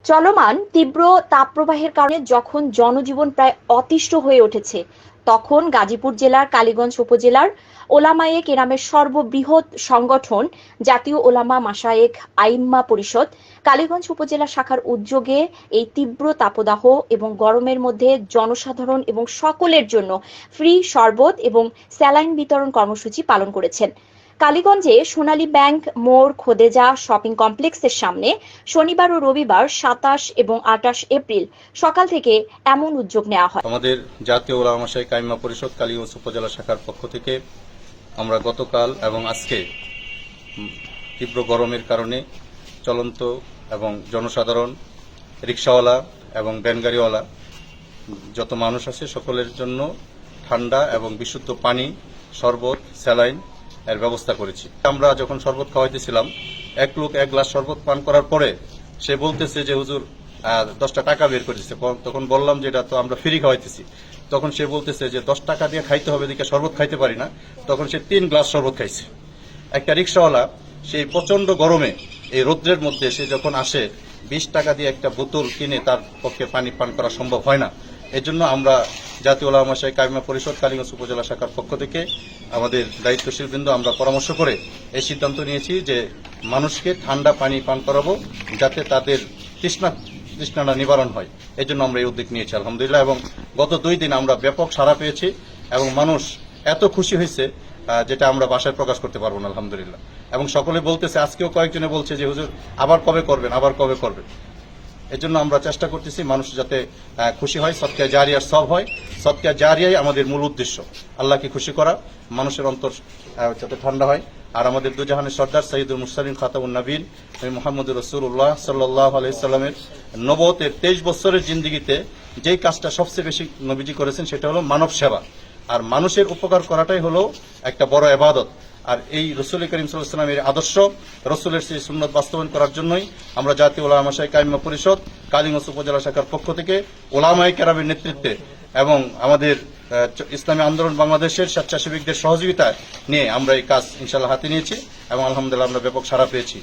চলমান তীব্র তাপপ্রবাহের কারণে যখন জনজীবন প্রায় অতিষ্ঠ হয়ে উঠেছে, তখন গাজীপুর জেলার কালীগঞ্জ উপজেলার ওলামায়ে কেরামের সর্ববৃহৎ সংগঠন জাতীয় ওলামা মাশায়েখ আইম্মা পরিষদ কালীগঞ্জ উপজেলা শাখার উদ্যোগে এই তীব্র তাপদাহ এবং গরমের মধ্যে জনসাধারণ এবং সকলের জন্য ফ্রি শরবত এবং স্যালাইন বিতরণ কর্মসূচি পালন করেছেন। কালীগঞ্জে সোনালী ব্যাংক মোড় খোদেজা শপিং কমপ্লেক্সের সামনে শনিবার ও রবিবার ২৭ এবং ২৮ এপ্রিল সকাল থেকে এমন উদ্যোগ নেওয়া হয়। আমাদের জাতীয় ওলামা মাশায়েখ আইম্মা পরিষদ কালীগঞ্জ উপজেলা শাখার পক্ষ থেকে আমরা গতকাল এবং আজকে তীব্র গরমের কারণে চলন্ত এবং জনসাধারণ, রিকশাওয়ালা এবং ভ্যানগাড়িওয়ালা যত মানুষ আছে সকলের জন্য ঠান্ডা এবং বিশুদ্ধ পানি, শরবত, স্যালাইন এর ব্যবস্থা করেছি। আমরা যখন শরবত খাওয়াইতেছিলাম, এক লোক এক গ্লাস শরবত পান করার পরে সে বলতেছে যে হুজুর 10টা টাকা বের করেছে। তখন বললাম যে এটা তো আমরা ফ্রি খাওয়াইতেছি। তখন সে বলতেছে যে 10 টাকা দিয়ে খাইতে হবে, দিকে শরবত খাইতে পারি না। তখন সে 3 গ্লাস শরবত খাইছে। একটা রিকশাওয়ালা সেই প্রচন্ড গরমে এই রৌদ্রের মধ্যে সে যখন আসে 20 টাকা দিয়ে একটা বোতল কিনে তার পক্ষে পানি পান করা সম্ভব হয় না। এজন্য আমরা জাতীয় ওলামা মাশায়েখ আইম্মা পরিষদ কালীগঞ্জ উপজেলা শাখার পক্ষ থেকে আমাদের দায়িত্বশীল বৃন্দ আমরা পরামর্শ করে এই সিদ্ধান্ত নিয়েছি যে মানুষকে ঠান্ডা পানি পান করাবো, যাতে তাদের তৃষ্ণাটা নিবারণ হয়। এই জন্য আমরা এই উদ্যোগ নিয়েছি আলহামদুলিল্লাহ। এবং গত 2 দিন আমরা ব্যাপক সাড়া পেয়েছি এবং মানুষ এত খুশি হয়েছে যেটা আমরা ভাষায় প্রকাশ করতে পারবো না আলহামদুলিল্লাহ। এবং সকলে বলতেছে, আজকেও কয়েকজনে বলছে যে হুজুর আবার কবে করবেন। এজন্য আমরা চেষ্টা করতেছি মানুষ যাতে খুশি হয়, সদকা জারিয়ার সব হয়। সদকা জারিয়াই আমাদের মূল উদ্দেশ্য, আল্লাহকে খুশি করা, মানুষের অন্তর যাতে ঠান্ডা হয়। আর আমাদের দুজাহানের সর্দার সৈয়দুল মুরসালিন খাতামুন নবীন মুহাম্মদুর রাসূলুল্লাহ সাল্লাল্লাহু আলাইহি সাল্লামের নবুয়তের 23 বছরের জিন্দেগিতে যেই কাজটা সবচেয়ে বেশি নবীজি করেছেন সেটা হলো মানব সেবা। আর মানুষের উপকার করাটাই হলো একটা বড় ইবাদত। আর এই রাসূল করিম সাল্লাল্লাহু আলাইহি ওয়াসাল্লামের আদর্শ, রাসূলের সেই সুন্নাত বাস্তবায়ন করার জন্যই আমরা জাতীয় ওলামা মাশায়েখ আইম্মা পরিষদ কালীগঞ্জ উপজেলা শাখার পক্ষ থেকে ওলামায়ে কেরামের নেতৃত্বে এবং আমাদের ইসলামী আন্দোলন বাংলাদেশের স্বেচ্ছাসেবকদের সহযোগিতায় নিয়ে আমরা এই কাজ ইনশাআল্লাহ হাতে নিয়েছি এবং আলহামদুলিল্লাহ আমরা ব্যাপক সাড়া পেয়েছি।